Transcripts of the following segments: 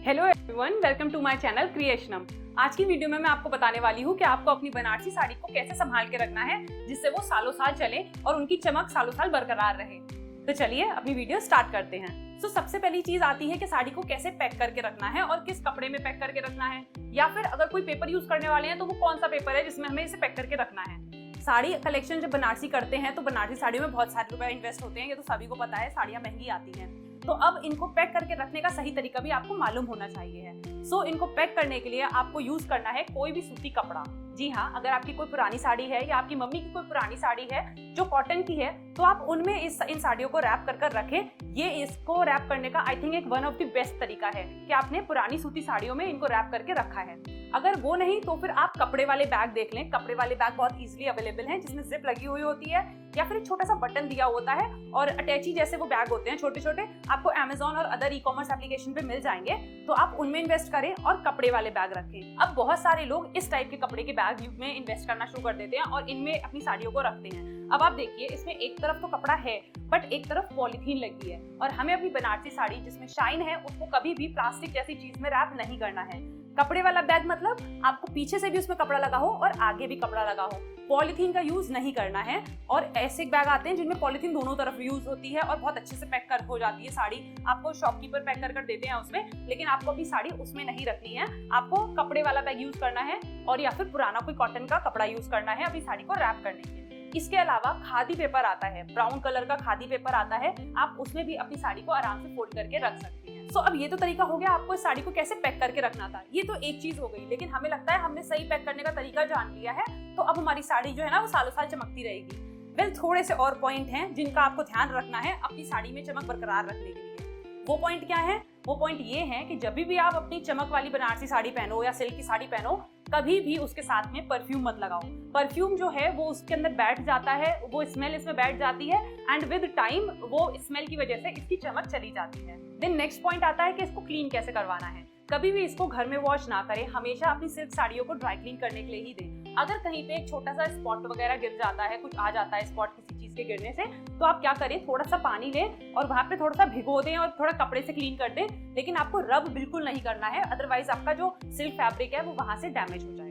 Hello everyone, welcome to my channel क्रिएशनम। आज की वीडियो में मैं आपको बताने वाली हूँ कि आपको अपनी बनारसी साड़ी को कैसे संभाल के रखना है जिससे वो सालों साल चले और उनकी चमक सालों साल बरकरार रहे। तो चलिए अपनी वीडियो स्टार्ट करते हैं। तो सबसे पहली चीज आती है कि साड़ी को कैसे पैक करके रखना है और किस कपड़े में पैक करके रखना है, या फिर अगर कोई पेपर यूज करने वाले हैं तो वो कौन सा पेपर है जिसमें हमें इसे पैक करके रखना है। साड़ी कलेक्शन जब बनारसी करते हैं तो बनारसी साड़ियों में बहुत सारे रुपए इन्वेस्ट होते हैं, ये तो सभी को पता है, साड़ियाँ महंगी आती हैं। तो अब इनको पैक करके रखने का सही तरीका भी आपको मालूम होना चाहिए है। इनको पैक करने के लिए आपको यूज करना है कोई भी सूती कपड़ा। जी हाँ, अगर आपकी कोई पुरानी साड़ी है या आपकी मम्मी की कोई पुरानी साड़ी है जो कॉटन की है तो आप उनमें इन साड़ियों को रैप कर रखें। ये इसको रैप करने का आई थिंक एक वन ऑफ द बेस्ट तरीका है कि आपने पुरानी सूती साड़ियों में इनको रैप करके रखा है। अगर वो नहीं तो फिर आप कपड़े वाले बैग देख लें। कपड़े वाले बैग बहुत इजीली अवेलेबल हैं जिसमें जिप लगी हुई होती है या फिर एक छोटा सा बटन दिया होता है और अटैची जैसे वो बैग होते हैं छोटे छोटे, आपको Amazon और अदर ई-कॉमर्स एप्लीकेशन पे मिल जाएंगे। तो आप उनमें इन्वेस्ट करें और कपड़े वाले बैग रखें। अब बहुत सारे लोग इस टाइप के कपड़े के बैग में इन्वेस्ट करना शुरू कर देते हैं और इनमें अपनी साड़ियों को रखते हैं। अब आप देखिए, इसमें एक तरफ तो कपड़ा है बट एक तरफ पॉलीथीन लगी है और हमें अपनी बनारसी साड़ी जिसमें शाइन है उसको कभी भी प्लास्टिक जैसी चीज में रैप नहीं करना है। कपड़े वाला बैग मतलब आपको पीछे से भी उसमें कपड़ा लगा हो और आगे भी कपड़ा लगा हो। पॉलीथीन का यूज नहीं करना है। और ऐसे बैग आते हैं जिनमें पॉलीथीन दोनों तरफ यूज होती है और बहुत अच्छे से पैक कर हो जाती है साड़ी। आपको शॉपकीपर पैक कर देते हैं उसमें, लेकिन आपको अपनी साड़ी उसमें नहीं रखनी है। आपको कपड़े वाला बैग यूज करना है और या फिर पुराना कोई कॉटन का कपड़ा यूज करना है अपनी साड़ी को रैप करने के लिए। इसके अलावा खादी पेपर आता है, ब्राउन कलर का खादी पेपर आता है, आप उसमें भी अपनी साड़ी को आराम से फोल्ड करके रख सकती हैं। अब ये तो तरीका हो गया आपको इस साड़ी को कैसे पैक करके रखना था। ये तो एक चीज हो गई, लेकिन हमें लगता है हमने सही पैक करने का तरीका जान लिया है तो अब हमारी साड़ी जो है ना वो सालों साल चमकती रहेगी। थोड़े से और पॉइंट हैं जिनका आपको ध्यान रखना है अपनी साड़ी में चमक बरकरार रखने के लिए। वो पॉइंट क्या है? वो पॉइंट ये है कि जब भी आप अपनी चमक वाली बनारसी साड़ी पहनो या सिल्क की साड़ी पहनो, कभी भी उसके साथ में परफ्यूम मत लगाओ। परफ्यूम जो है वो उसके अंदर बैठ जाता है, वो स्मेल इसमें बैठ जाती है एंड विद टाइम वो स्मेल की वजह से इसकी चमक चली जाती है। देन नेक्स्ट पॉइंट आता है कि इसको क्लीन कैसे करवाना है। कभी भी इसको घर में वॉश ना करें, हमेशा अपनी सिल्क साड़ियों को ड्राई क्लीन करने के लिए ही दें। अगर कहीं पे एक छोटा सा स्पॉट वगैरह गिर जाता है, कुछ आ जाता है स्पॉट किसी चीज के गिरने से, तो आप क्या करें, थोड़ा सा पानी लें और वहां पे थोड़ा सा भिगो दें और थोड़ा कपड़े से क्लीन कर दें। लेकिन आपको रब बिल्कुल नहीं करना है, अदरवाइज आपका जो सिल्क फैब्रिक है वो वहां से डैमेज हो जाएगा।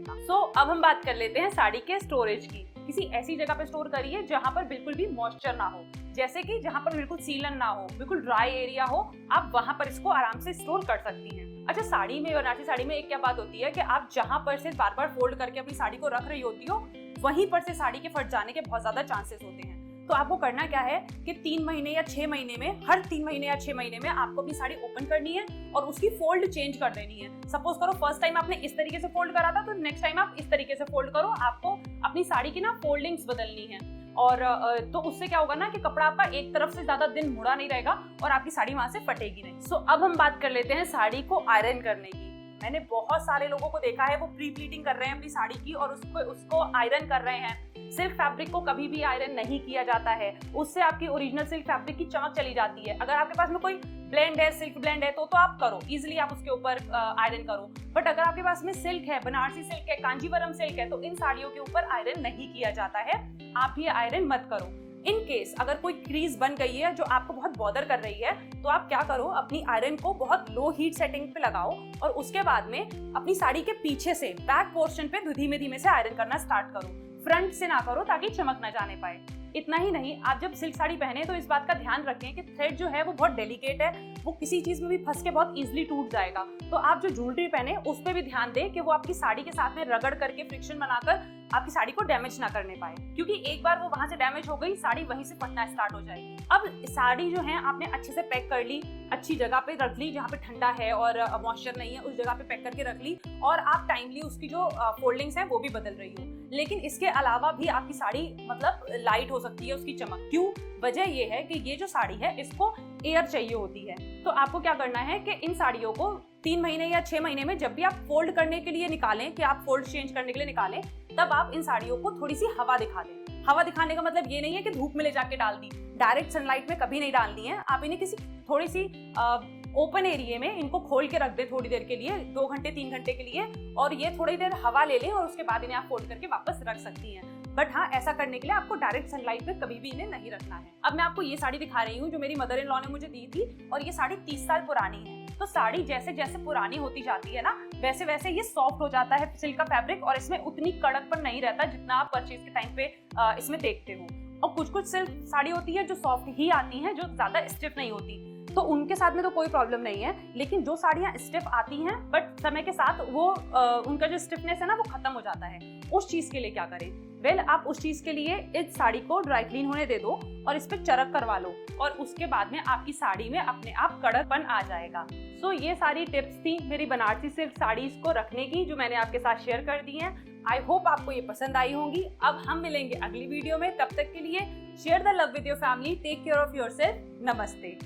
अब हम बात कर लेते हैं साड़ी के स्टोरेज की। किसी ऐसी जगह पे स्टोर करिए जहां पर बिल्कुल भी मॉइस्चर ना हो, जैसे कि जहां पर बिल्कुल सीलन ना हो, बिल्कुल ड्राई एरिया हो, आप वहां पर इसको आराम से स्टोर कर सकती हैं। अच्छा, साड़ी में, बनारसी साड़ी में एक क्या बात होती है कि आप जहां पर से बार बार फोल्ड करके अपनी साड़ी को रख रही होती हो, वहीं पर से साड़ी के फट जाने के बहुत ज्यादा चांसेस होते हैं। तो आपको करना क्या है कि 3 महीने या 6 महीने में, हर 3 महीने या 6 महीने में आपको अपनी साड़ी ओपन करनी है और उसकी फोल्ड चेंज कर देनी है। सपोज करो फर्स्ट टाइम आपने इस तरीके से फोल्ड करा था तो नेक्स्ट टाइम आप इस तरीके से फोल्ड करो। आपको अपनी साड़ी की ना फोल्डिंग्स बदलनी है और तो उससे क्या होगा ना कि कपड़ा आपका एक तरफ से ज्यादा दिन मुड़ा नहीं रहेगा और आपकी साड़ी वहां से फटेगी नहीं। अब हम बात कर लेते हैं साड़ी को आयरन करने की। मैंने बहुत सारे लोगों को देखा है वो प्री प्लीटिंग कर रहे हैं अपनी साड़ी की और उसको आयरन कर रहे हैं। सिल्क फैब्रिक को कभी भी आयरन नहीं किया जाता है, उससे आपकी ओरिजिनल सिल्क फैब्रिक की चमक चली जाती है। अगर आपके पास में कोई ब्लेंड है, सिल्क ब्लेंड है, तो आप करो, इजीली आप उसके ऊपर आयरन करो। बट अगर आपके पास में सिल्क है, बनारसी सिल्क है, कांजीवरम सिल्क है, तो इन साड़ियों के ऊपर आयरन नहीं किया जाता है। आप ये आयरन मत करो। इन केस अगर कोई क्रीज बन गई है जो आपको बहुत बॉदर कर रही है, तो आप क्या करो, अपनी आयरन को बहुत लो हीट सेटिंग पे लगाओ और उसके बाद में अपनी साड़ी के पीछे से बैक पोर्शन पे धीमे धीमे से आयरन करना स्टार्ट करो। फ्रंट से ना करो ताकि चमक ना जाने पाए। इतना ही नहीं, आप जब सिल्क साड़ी पहने तो इस बात का ध्यान रखें कि थ्रेड जो है वो बहुत डेलिकेट है, वो किसी चीज में भी फंस के बहुत इजीली टूट जाएगा। तो आप जो ज्वेलरी पहने उस पर भी ध्यान दें कि वो आपकी साड़ी के साथ में रगड़ करके फ्रिक्शन बनाकर आपकी साड़ी को डैमेज ना करने पाए, क्योंकि एक बार वो वहां से डैमेज हो गई, साड़ी वहीं से फटना स्टार्ट हो जाएगी। अब साड़ी जो है आपने अच्छे से पैक कर ली, अच्छी जगह पे रख ली जहाँ पे ठंडा है और मॉइस्चर नहीं है, उस जगह पे पैक करके रख ली और आप टाइमली उसकी जो फोल्डिंग्स है वो भी बदल रही हो। लेकिन इसके अलावा भी आपकी साड़ी मतलब लाइट हो सकती है उसकी चमक। क्यों? वजह ये है कि ये जो साड़ी है इसको एयर चाहिए होती है। तो आपको क्या करना है कि इन साड़ियों को 3 महीने या 6 महीने में जब भी आप फोल्ड करने के लिए निकालें, कि आप फोल्ड चेंज करने के लिए निकालें, तब आप इन साड़ियों को थोड़ी सी हवा दिखा दें। हवा दिखाने का मतलब ये नहीं है कि धूप में ले जाके डाल दी, डायरेक्ट सनलाइट में कभी नहीं डालनी है। आप इन्हें किसी थोड़ी सी ओपन एरिया में इनको खोल के रख दे थोड़ी देर के लिए, 2 घंटे 3 घंटे के लिए, और ये थोड़ी देर हवा ले लें और उसके बाद इन्हें आप फोल्ड करके वापस रख सकती हैं। बट हाँ, ऐसा करने के लिए आपको डायरेक्ट सनलाइट पे कभी भी इन्हें नहीं रखना है। अब मैं आपको ये साड़ी दिखा रही हूँ जो मेरी मदर इन लॉ ने मुझे दी थी, और ये साड़ी 30 साल पुरानी है। तो साड़ी जैसे जैसे पुरानी होती जाती है ना, वैसे वैसे ये सॉफ्ट हो जाता है सिल्क का फैब्रिक, और इसमें उतनी कड़कपन नहीं रहता जितना आप परचेज के टाइम पे इसमें देखते हो। और कुछ कुछ सिल्क साड़ी होती है जो सॉफ्ट ही आती है, जो ज्यादा स्टिफ नहीं होती, तो उनके साथ में तो कोई प्रॉब्लम नहीं है। लेकिन जो साड़ियाँ स्टिफ आती हैं बट समय के साथ वो उनका जो स्टिफनेस है ना वो खत्म हो जाता है, उस चीज के लिए क्या करें? वेल, आप उस चीज के लिए इस साड़ी को ड्राई क्लीन होने दे दो और इस पे चरक करवा लो, और उसके बाद में आपकी साड़ी में अपने आप कड़कपन आ जाएगा। सो ये सारी टिप्स थी मेरी बनारसी सिल्क साड़ीज को रखने की, जो मैंने आपके साथ शेयर कर दी हैं। आई होप आपको ये पसंद आई होंगी। अब हम मिलेंगे अगली वीडियो में, तब तक के लिए share the love with your family, take care of yourself, नमस्ते।